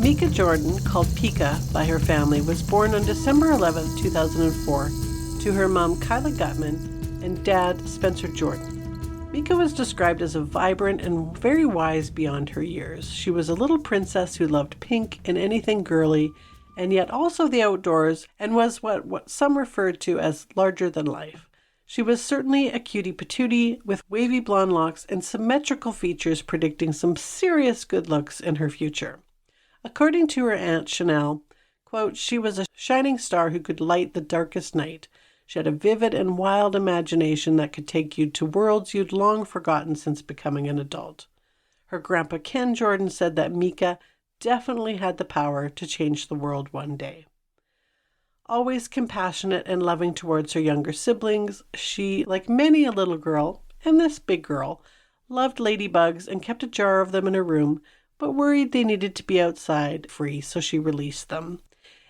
Meika Jordan, called Pika by her family, was born on December 11, 2004, to her mom Kyla Gutman and dad Spencer Jordan. Meika was described as a vibrant and very wise beyond her years. She was a little princess who loved pink and anything girly, and yet also the outdoors, and was what some referred to as larger than life. She was certainly a cutie patootie with wavy blonde locks and symmetrical features predicting some serious good looks in her future. According to her aunt Chanel, quote, she was a shining star who could light the darkest night. She had a vivid and wild imagination that could take you to worlds you'd long forgotten since becoming an adult. Her grandpa Ken Jordan said that Meika definitely had the power to change the world one day. Always compassionate and loving towards her younger siblings, she, like many a little girl, and this big girl, loved ladybugs and kept a jar of them in her room, but worried they needed to be outside free, so she released them.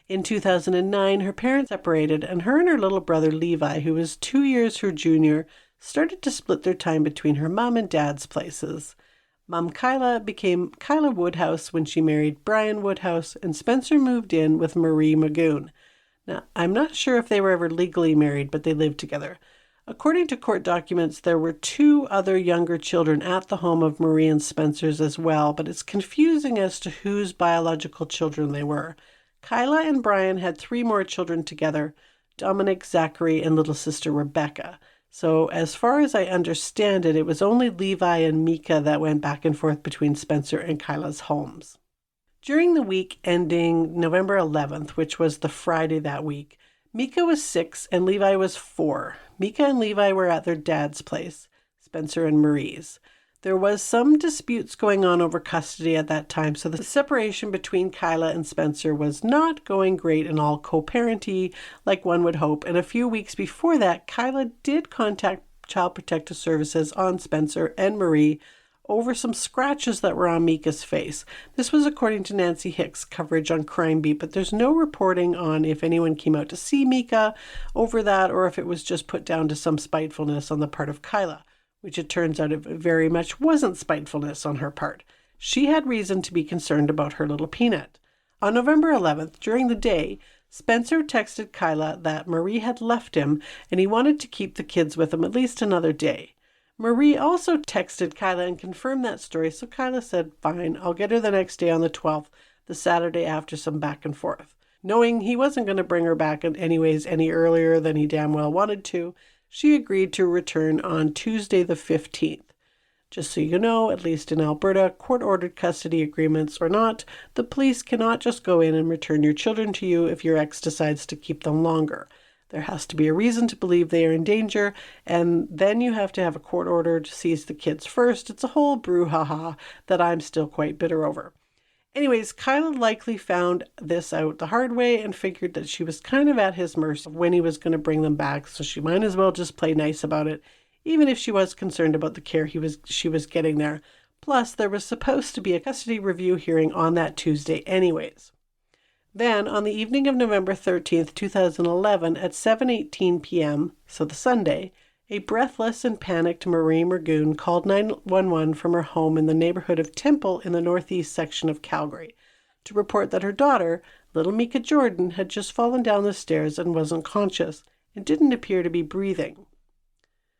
In 2009, her parents separated, and her and her little brother Levi, who was 2 years her junior, started to split their time between her mom and dad's places. Mom Kyla became Kyla Woodhouse when she married Brian Woodhouse, and Spencer moved in with Marie Magoon. Now, I'm not sure if they were ever legally married, but they lived together. According to court documents, there were 2 other younger children at the home of Marie and Spencer's as well, but it's confusing as to whose biological children they were. Kyla and Brian had 3 more children together, Dominic, Zachary, and little sister Rebecca. So as far as I understand it, it was only Levi and Meika that went back and forth between Spencer and Kyla's homes. During the week ending November 11th, which was the Friday that week, Meika was 6 and Levi was 4. Meika and Levi were at their dad's place, Spencer and Marie's. There was some disputes going on over custody at that time, so the separation between Kyla and Spencer was not going great and all co-parenty like one would hope. And a few weeks before that, Kyla did contact Child Protective Services on Spencer and Marie over some scratches that were on Meika's face. This was according to Nancy Hicks' coverage on Crime Beat, but there's no reporting on if anyone came out to see Meika over that or if it was just put down to some spitefulness on the part of Kyla, which it turns out it very much wasn't spitefulness on her part. She had reason to be concerned about her little peanut. On November 11th, during the day, Spencer texted Kyla that Marie had left him and he wanted to keep the kids with him at least another day. Marie also texted Kyla and confirmed that story, so Kyla said, fine, I'll get her the next day on the 12th, the Saturday after some back and forth. Knowing he wasn't going to bring her back anyways any earlier than he damn well wanted to, she agreed to return on Tuesday the 15th. Just so you know, at least in Alberta, court-ordered custody agreements or not, the police cannot just go in and return your children to you if your ex decides to keep them longer. There has to be a reason to believe they are in danger, and then you have to have a court order to seize the kids first. It's a whole brouhaha that I'm still quite bitter over. Anyways, Kyla likely found this out the hard way and figured that she was kind of at his mercy when he was going to bring them back, so she might as well just play nice about it, even if she was concerned about the care she was getting there. Plus, there was supposed to be a custody review hearing on that Tuesday anyways. Then, on the evening of November 13th, 2011, at 7:18 p.m., so the Sunday, a breathless and panicked Marie Magoon called 911 from her home in the neighborhood of Temple in the northeast section of Calgary to report that her daughter, little Meika Jordan, had just fallen down the stairs and wasn't conscious and didn't appear to be breathing.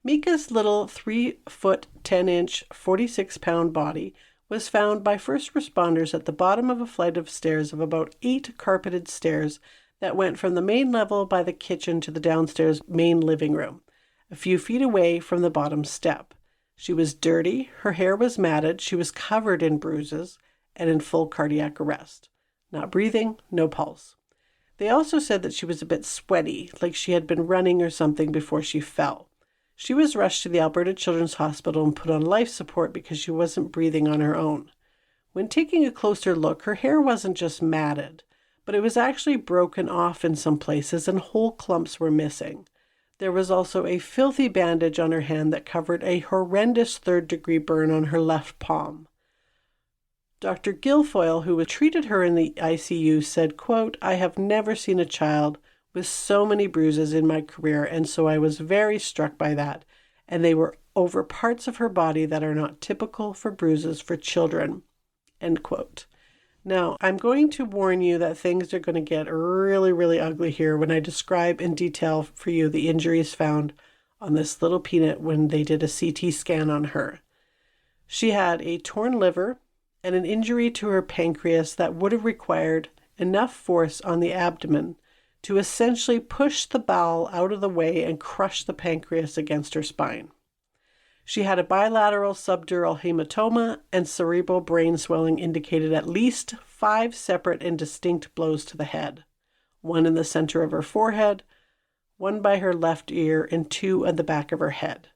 Meika's little 3-foot 10-inch, 46-pound body was found by first responders at the bottom of a flight of stairs of about 8 carpeted stairs that went from the main level by the kitchen to the downstairs main living room, a few feet away from the bottom step. She was dirty, her hair was matted, she was covered in bruises, and in full cardiac arrest. Not breathing, no pulse. They also said that she was a bit sweaty, like she had been running or something before she fell. She was rushed to the Alberta Children's Hospital and put on life support because she wasn't breathing on her own. When taking a closer look, her hair wasn't just matted, but it was actually broken off in some places and whole clumps were missing. There was also a filthy bandage on her hand that covered a horrendous 3rd-degree burn on her left palm. Dr. Guilfoyle, who treated her in the ICU, said, quote, I have never seen a child with so many bruises in my career, and so I was very struck by that, and they were over parts of her body that are not typical for bruises for children, end quote. Now, I'm going to warn you that things are going to get really, really ugly here when I describe in detail for you the injuries found on this little peanut when they did a CT scan on her. She had a torn liver and an injury to her pancreas that would have required enough force on the abdomen to essentially push the bowel out of the way and crush the pancreas against her spine. She had a bilateral subdural hematoma, and cerebral brain swelling indicated at least 5 separate and distinct blows to the head, 1 in the center of her forehead, 1 by her left ear, and 2 at the back of her head.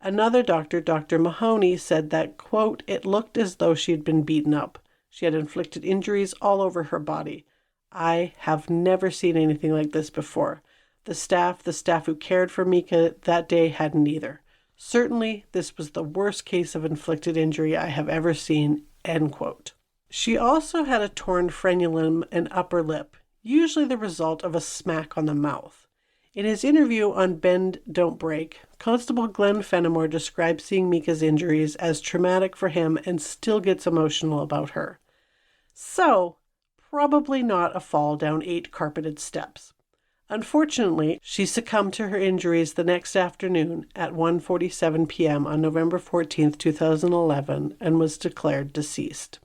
Another doctor, Dr. Mahoney, said that, quote, "It looked as though she had been beaten up. She had inflicted injuries all over her body. I have never seen anything like this before. The staff who cared for Meika that day hadn't either. Certainly, this was the worst case of inflicted injury I have ever seen," end quote. She also had a torn frenulum and upper lip, usually the result of a smack on the mouth. In his interview on Bend, Don't Break, Constable Glenn Fenimore describes seeing Meika's injuries as traumatic for him and still gets emotional about her. So, probably not a fall down 8 carpeted steps. Unfortunately, she succumbed to her injuries the next afternoon at 1:47 p.m. on November 14, 2011, and was declared deceased.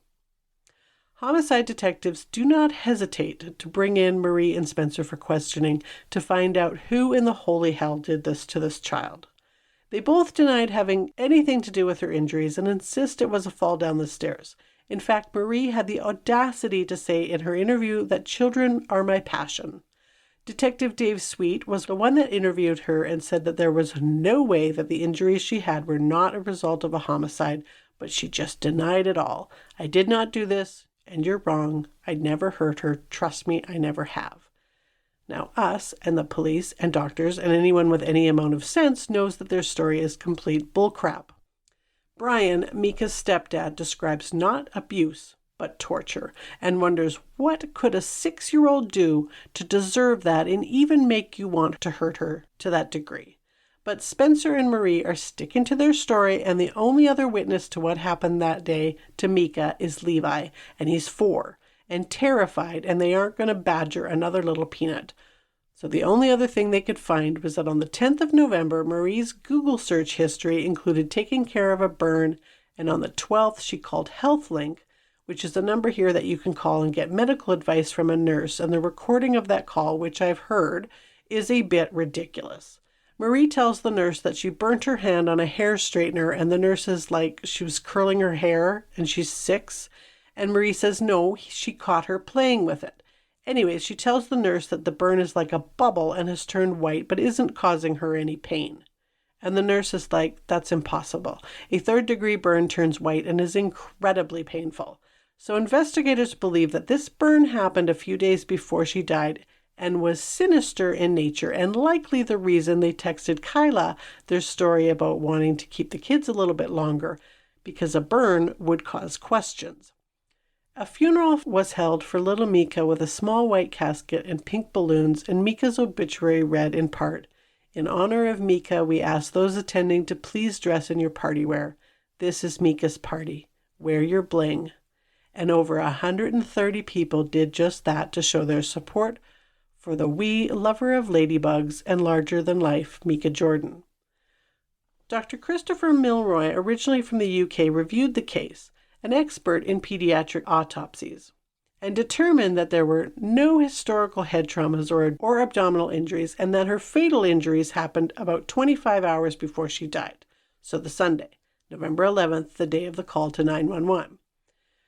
Homicide detectives do not hesitate to bring in Marie and Spencer for questioning to find out who in the holy hell did this to this child. They both denied having anything to do with her injuries and insist it was a fall down the stairs. In fact, Marie had the audacity to say in her interview that children are my passion. Detective Dave Sweet was the one that interviewed her and said that there was no way that the injuries she had were not a result of a homicide, but she just denied it all. "I did not do this, and you're wrong. I never hurt her. Trust me, I never have." Now, us and the police and doctors and anyone with any amount of sense knows that their story is complete bullcrap. Brian, Meika's stepdad, describes not abuse, but torture, and wonders what could a 6-year-old do to deserve that and even make you want to hurt her to that degree. But Spencer and Marie are sticking to their story, and the only other witness to what happened that day to Meika is Levi, and he's 4 and terrified, and they aren't going to badger another little peanut. So the only other thing they could find was that on the 10th of November, Marie's Google search history included taking care of a burn, and on the 12th she called HealthLink, which is a number here that you can call and get medical advice from a nurse, and the recording of that call, which I've heard, is a bit ridiculous. Marie tells the nurse that she burnt her hand on a hair straightener, and the nurse is like she was curling her hair, and she's 6, and Marie says no, she caught her playing with it. Anyways, she tells the nurse that the burn is like a bubble and has turned white, but isn't causing her any pain. And the nurse is like, that's impossible. A 3rd-degree burn turns white and is incredibly painful. So investigators believe that this burn happened a few days before she died and was sinister in nature, and likely the reason they texted Kyla their story about wanting to keep the kids a little bit longer, because a burn would cause questions. A funeral was held for little Meika with a small white casket and pink balloons, and Meika's obituary read in part, "In honor of Meika, we ask those attending to please dress in your party wear. This is Meika's party. Wear your bling." And over 130 people did just that to show their support for the wee lover of ladybugs and larger-than-life Meika Jordan. Dr. Christopher Milroy, originally from the UK, reviewed the case, an expert in pediatric autopsies, and determined that there were no historical head traumas or abdominal injuries, and that her fatal injuries happened about 25 hours before she died, so the Sunday, November 11th, the day of the call to 911.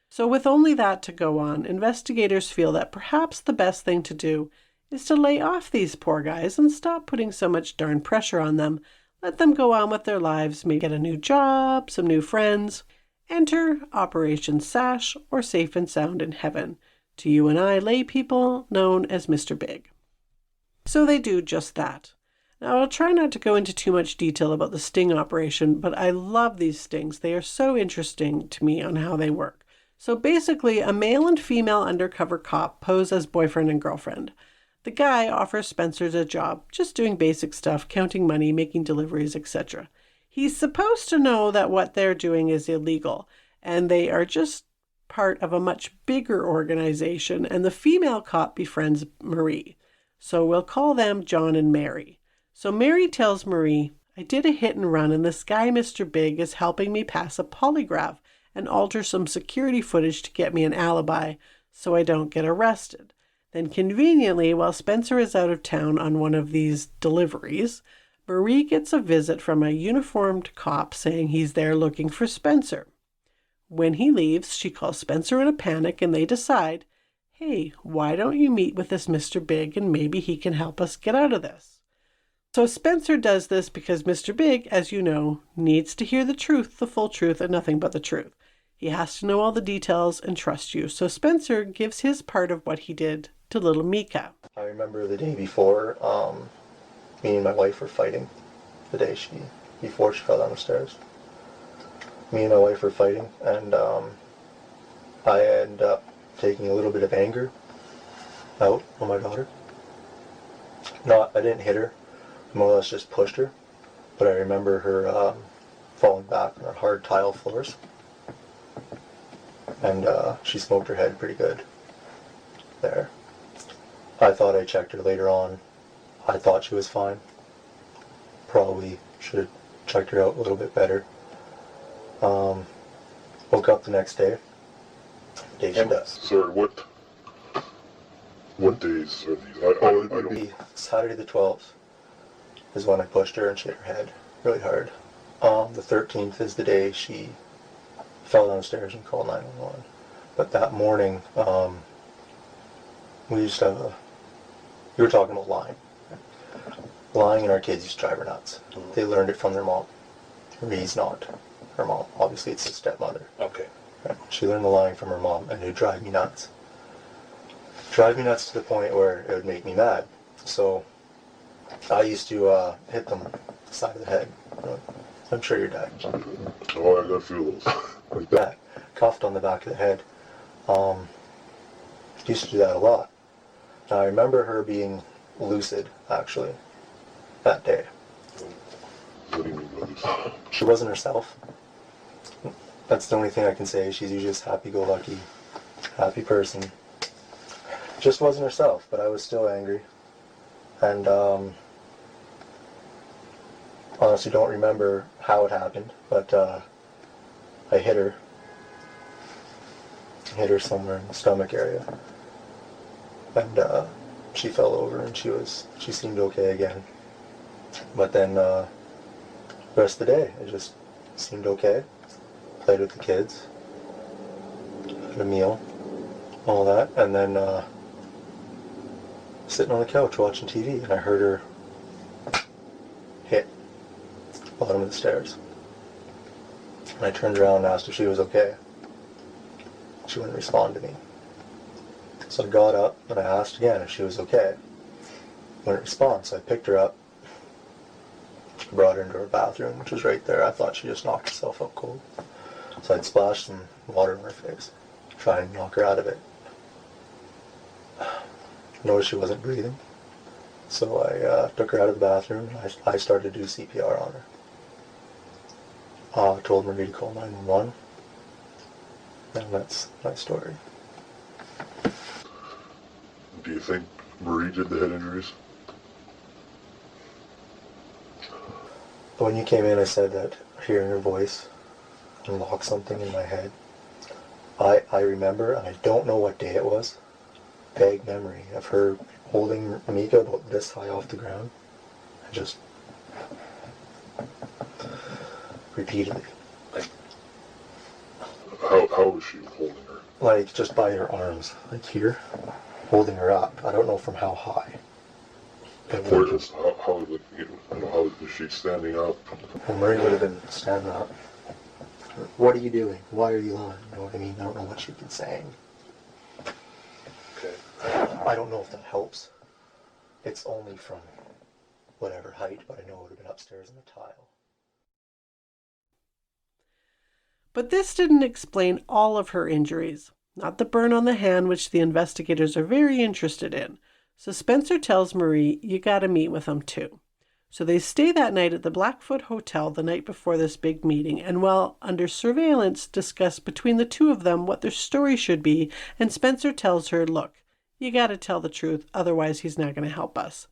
So with only that to go on, investigators feel that perhaps the best thing to do is to lay off these poor guys and stop putting so much darn pressure on them. Let them go on with their lives, maybe get a new job, some new friends. Enter Operation Sash or Safe and Sound in Heaven, to you and I lay people known as Mr. Big. So they do just that. Now, I'll try not to go into too much detail about the sting operation, but I love these stings. They are so interesting to me on how they work. So basically, a male and female undercover cop pose as boyfriend and girlfriend. The guy offers Spencer a job, just doing basic stuff, counting money, making deliveries, etc. He's supposed to know that what they're doing is illegal, and they are just part of a much bigger organization, and the female cop befriends Marie. So we'll call them John and Mary. So Mary tells Marie, I did a hit and run, and this guy, Mr. Big, is helping me pass a polygraph and alter some security footage to get me an alibi so I don't get arrested. Then conveniently, while Spencer is out of town on one of these deliveries, Marie gets a visit from a uniformed cop saying he's there looking for Spencer. When he leaves, she calls Spencer in a panic, and they decide, hey, why don't you meet with this Mr. Big and maybe he can help us get out of this? So Spencer does this because Mr. Big, as you know, needs to hear the truth, the full truth, and nothing but the truth. He has to know all the details and trust you. So Spencer gives his part of what he did to little Meika. I remember the day before, me and my wife were fighting. The day before she fell down the stairs. Me and my wife were fighting, and I ended up taking a little bit of anger out on my daughter. I didn't hit her. More or less just pushed her. But I remember her falling back on our hard tile floors. And she smoked her head pretty good there. I thought I checked her later on. I thought she was fine. Probably should have checked her out a little bit better. Woke up the next day. Day she does. Sorry, what days are these? I don't. Saturday the 12th is when I pushed her and she hit her head really hard. The 13th is the day she fell downstairs and called 911. But that morning, we used to have we were talking about lying. Lying, and our kids used to drive her nuts. They learned it from their mom. Marie's not her mom. Obviously, it's his stepmother. Okay. Right? She learned the lying from her mom, and it would drive me nuts. Drive me nuts to the point where it would make me mad. So I used to hit them the side of the head. I'm sure your dad. Oh, I got a few of those. Like that. Cuffed on the back of the head. Used to do that a lot. Now, I remember her being lucid, actually, that day. What do you mean by this? She wasn't herself. That's the only thing I can say. She's usually just happy-go-lucky, happy person. Just wasn't herself, but I was still angry. And honestly don't remember how it happened, but I hit her. Hit her somewhere in the stomach area. And she fell over, and she seemed okay again. But then the rest of the day, it just seemed okay. Played with the kids, had a meal, all that, and then sitting on the couch watching TV, and I heard her hit the bottom of the stairs. And I turned around and asked if she was okay. She wouldn't respond to me. So I got up and I asked again if she was okay. Wouldn't respond, so I picked her up, brought her into her bathroom, which was right there. I thought she just knocked herself out cold. So I'd splashed some water in her face, trying to knock her out of it. Noticed she wasn't breathing. So I took her out of the bathroom and I started to do CPR on her. Told Marie to call 911. And that's my story. Do you think Marie did the head injuries? When you came in, I said that hearing her voice unlocked something in my head. I remember, and I don't know what day it was, vague memory of her holding Meika about this high off the ground, and just repeatedly. How was she holding her? Like, just by her arms, like here, holding her up. I don't know from how high. Or just how was she standing up? Well, Marie would have been standing up. What are you doing? Why are you lying? You know what I mean? I don't know what she'd been saying. Okay. I don't know if that helps. It's only from whatever height, but I know it would have been upstairs in the tile. But this didn't explain all of her injuries, not the burn on the hand, which the investigators are very interested in. So Spencer tells Marie, you gotta meet with him too. So they stay that night at the Blackfoot Hotel the night before this big meeting, and while under surveillance, discuss between the two of them what their story should be, and Spencer tells her, look, you gotta tell the truth, otherwise he's not gonna help us.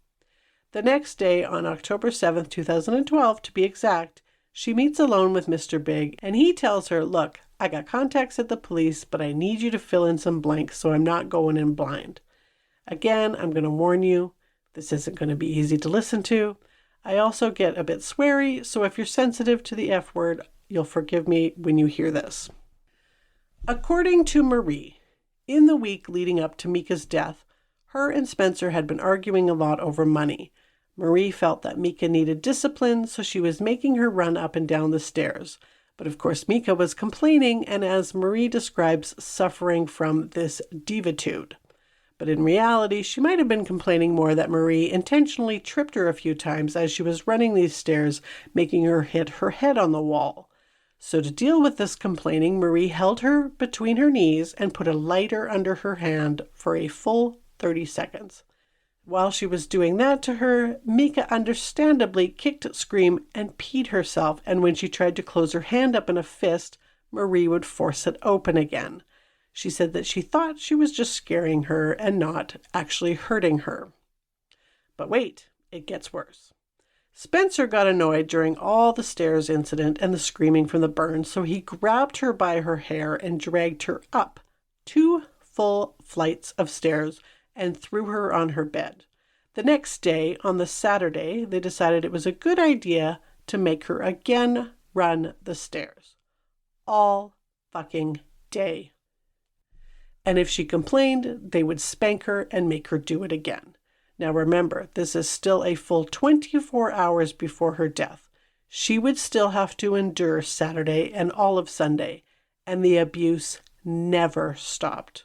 The next day, on October 7th, 2012, to be exact, she meets alone with Mr. Big, and he tells her, look, I got contacts at the police, but I need you to fill in some blanks so I'm not going in blind. Again, I'm going to warn you, this isn't going to be easy to listen to. I also get a bit sweary, so if you're sensitive to the F word, you'll forgive me when you hear this. According to Marie, in the week leading up to Meika's death, her and Spencer had been arguing a lot over money. Marie felt that Meika needed discipline, so she was making her run up and down the stairs. But of course, Meika was complaining and, as Marie describes, suffering from this divitude. But in reality, she might have been complaining more that Marie intentionally tripped her a few times as she was running these stairs, making her hit her head on the wall. So to deal with this complaining, Marie held her between her knees and put a lighter under her hand for a full 30 seconds. While she was doing that to her, Meika understandably kicked, screamed, and peed herself, and when she tried to close her hand up in a fist, Marie would force it open again. She said that she thought she was just scaring her and not actually hurting her. But wait, it gets worse. Spencer got annoyed during all the stairs incident and the screaming from the burns, so he grabbed her by her hair and dragged her up 2 full flights of stairs and threw her on her bed. The next day, on the Saturday, they decided it was a good idea to make her again run the stairs. All fucking day. And if she complained, they would spank her and make her do it again. Now remember, this is still a full 24 hours before her death. She would still have to endure Saturday and all of Sunday, and the abuse never stopped.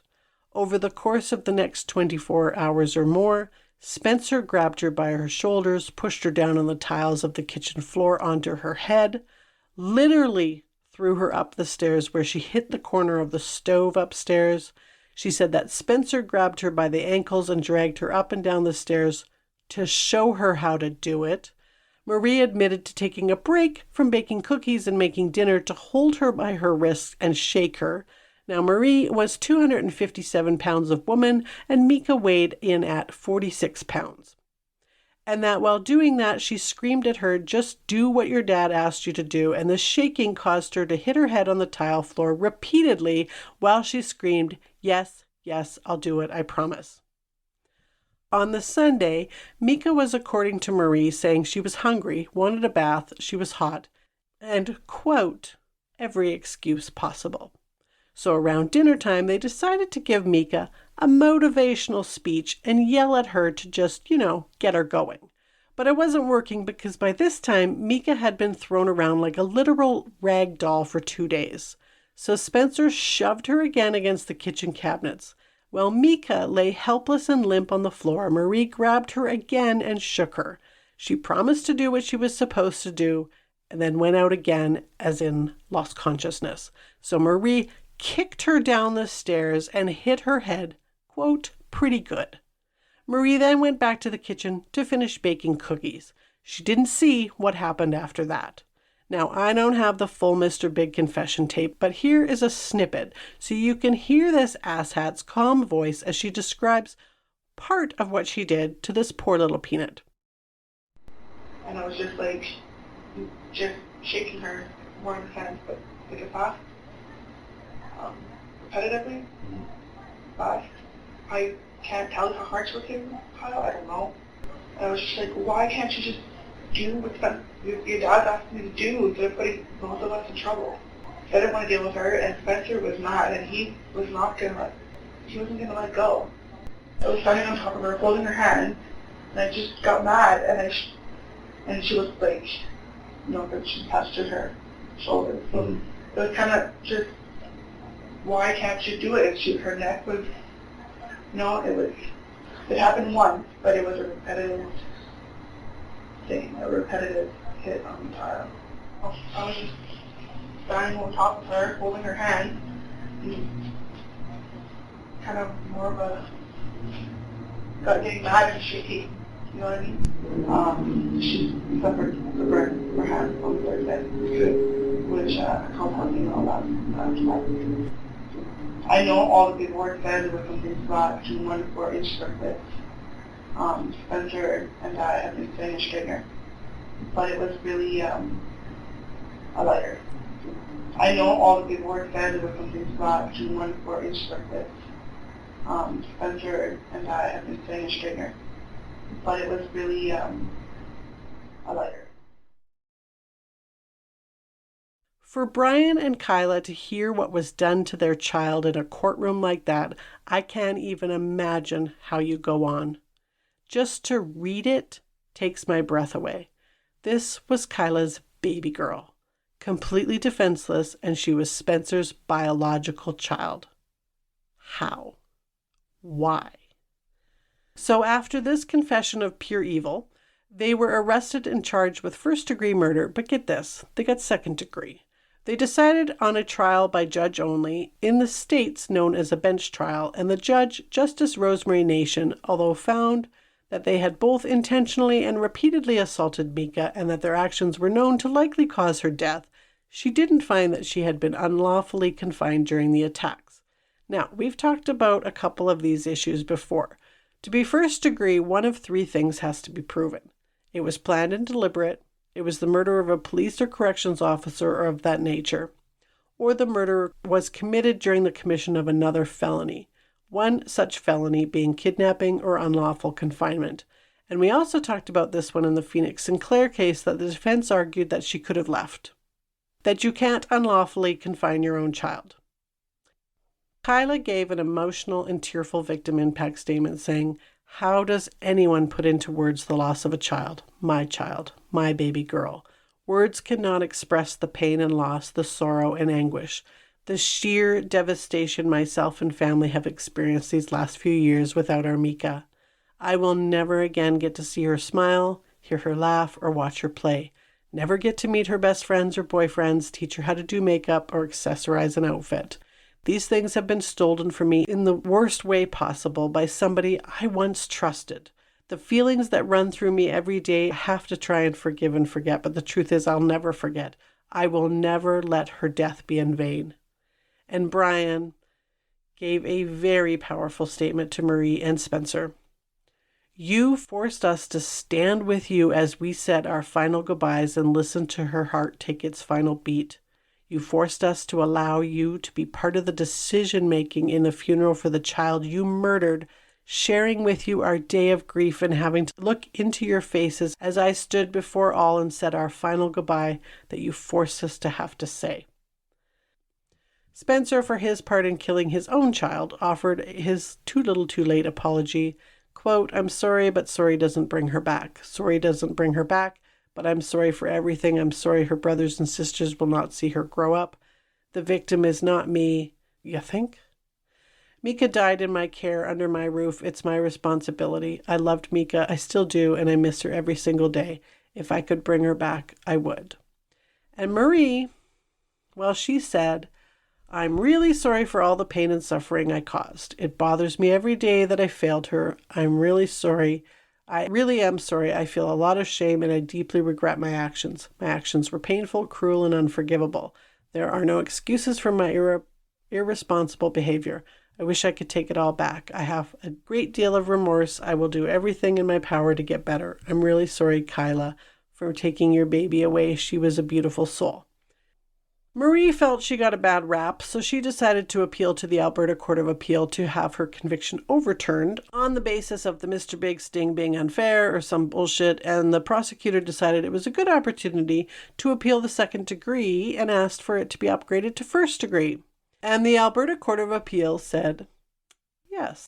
Over the course of the next 24 hours or more, Spencer grabbed her by her shoulders, pushed her down on the tiles of the kitchen floor onto her head, literally threw her up the stairs where she hit the corner of the stove upstairs. She said that Spencer grabbed her by the ankles and dragged her up and down the stairs to show her how to do it. Marie admitted to taking a break from baking cookies and making dinner to hold her by her wrists and shake her. Now, Marie was 257 pounds of woman, and Meika weighed in at 46 pounds. And that while doing that, she screamed at her, just do what your dad asked you to do, and the shaking caused her to hit her head on the tile floor repeatedly while she screamed, yes, yes, I'll do it, I promise. On the Sunday, Meika was, according to Marie, saying she was hungry, wanted a bath, she was hot, and, quote, every excuse possible. So around dinner time, they decided to give Meika a motivational speech and yell at her to just, get her going. But it wasn't working because by this time, Meika had been thrown around like a literal rag doll for 2 days. So Spencer shoved her again against the kitchen cabinets. While Meika lay helpless and limp on the floor, Marie grabbed her again and shook her. She promised to do what she was supposed to do and then went out again, as in lost consciousness. So Marie kicked her down the stairs and hit her head, quote, pretty good. Marie then went back to the kitchen to finish baking cookies. She didn't see what happened after that. Now, I don't have the full Mr. Big confession tape, but here is a snippet so you can hear this asshat's calm voice as she describes part of what she did to this poor little peanut. And I was just shaking her more in the sense, but fast. Repetitively, fast. I can't tell if her heart's working, Kyle, I don't know. And I was just like, why can't you just do what your dad asked me to do instead of putting both of us in trouble? So I didn't want to deal with her, and Spencer was mad, and he wasn't gonna let go. I was standing on top of her, holding her hand, and I just got mad, and she was like, that she touched her shoulder. So it was kind of just, why can't you do it? Her neck was, it happened once, but it was a repetitive thing, a repetitive hit on the tile. I was just standing on top of her, holding her hand, and kind of more of got getting mad and shaky. You know what I mean? She suffered the burn of her hand on Thursday, which I called her email about that. I know all the paperwork said there was something flat between 1 and 4 inch circlets. Spencer and I have been saying a straightener, but it was really a lighter. I know all the paperwork said there was something flat between 1 and 4 inch circlets. Spencer and I have been saying a straightener, but it was really a lighter. For Brian and Kyla to hear what was done to their child in a courtroom like that, I can't even imagine how you go on. Just to read it takes my breath away. This was Kyla's baby girl, completely defenseless, and she was Spencer's biological child. How? Why? So after this confession of pure evil, they were arrested and charged with first-degree murder, but get this, they got second degree. They decided on a trial by judge only, in the States known as a bench trial, and the judge, Justice Rosemary Nation, although found that they had both intentionally and repeatedly assaulted Meika and that their actions were known to likely cause her death, she didn't find that she had been unlawfully confined during the attacks. Now, we've talked about a couple of these issues before. To be first degree, one of three things has to be proven. It was planned and deliberate, it was the murder of a police or corrections officer or of that nature, or the murder was committed during the commission of another felony. One such felony being kidnapping or unlawful confinement. And we also talked about this one in the Phoenix Sinclair case, that the defense argued that she could have left. That you can't unlawfully confine your own child. Kyla gave an emotional and tearful victim impact statement saying, "How does anyone put into words the loss of a child, my baby girl? Words cannot express the pain and loss, the sorrow and anguish. The sheer devastation myself and family have experienced these last few years without our Meika. I will never again get to see her smile, hear her laugh, or watch her play. Never get to meet her best friends or boyfriends, teach her how to do makeup or accessorize an outfit. These things have been stolen from me in the worst way possible by somebody I once trusted. The feelings that run through me every day, I have to try and forgive and forget, but the truth is I'll never forget. I will never let her death be in vain." And Brian gave a very powerful statement to Marie and Spencer. "You forced us to stand with you as we said our final goodbyes and listen to her heart take its final beat. You forced us to allow you to be part of the decision-making in the funeral for the child you murdered, sharing with you our day of grief and having to look into your faces as I stood before all and said our final goodbye that you forced us to have to say." Spencer, for his part in killing his own child, offered his too little too late apology. Quote, "I'm sorry, but sorry doesn't bring her back. Sorry doesn't bring her back, but I'm sorry for everything. I'm sorry her brothers and sisters will not see her grow up. The victim is not me, you think? Meika died in my care under my roof. It's my responsibility. I loved Meika. I still do, and I miss her every single day. If I could bring her back, I would." And Marie, well, she said, "I'm really sorry for all the pain and suffering I caused. It bothers me every day that I failed her. I'm really sorry. I really am sorry. I feel a lot of shame and I deeply regret my actions. My actions were painful, cruel, and unforgivable. There are no excuses for my irresponsible behavior. I wish I could take it all back. I have a great deal of remorse. I will do everything in my power to get better. I'm really sorry, Kyla, for taking your baby away. She was a beautiful soul." Marie felt she got a bad rap, so she decided to appeal to the Alberta Court of Appeal to have her conviction overturned on the basis of the Mr. Big sting being unfair or some bullshit, and the prosecutor decided it was a good opportunity to appeal the second degree and asked for it to be upgraded to first degree. And the Alberta Court of Appeal said yes,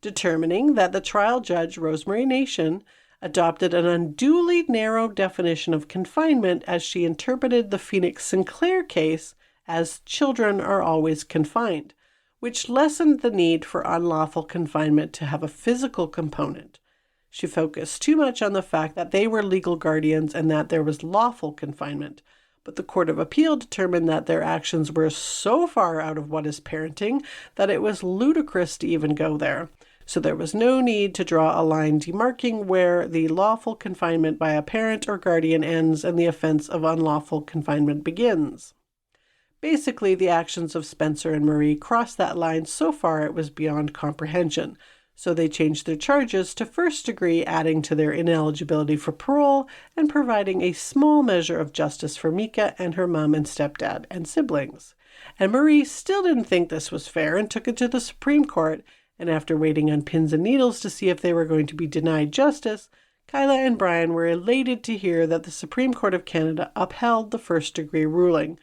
determining that the trial judge, Rosemary Nation, adopted an unduly narrow definition of confinement as she interpreted the Phoenix Sinclair case as children are always confined, which lessened the need for unlawful confinement to have a physical component. She focused too much on the fact that they were legal guardians and that there was lawful confinement, but the Court of Appeal determined that their actions were so far out of what is parenting that it was ludicrous to even go there. So there was no need to draw a line demarking where the lawful confinement by a parent or guardian ends and the offense of unlawful confinement begins. Basically, the actions of Spencer and Marie crossed that line so far it was beyond comprehension. So they changed their charges to first degree, adding to their ineligibility for parole and providing a small measure of justice for Meika and her mom and stepdad and siblings. And Marie still didn't think this was fair and took it to the Supreme Court, and after waiting on pins and needles to see if they were going to be denied justice, Kyla and Brian were elated to hear that the Supreme Court of Canada upheld the first-degree ruling,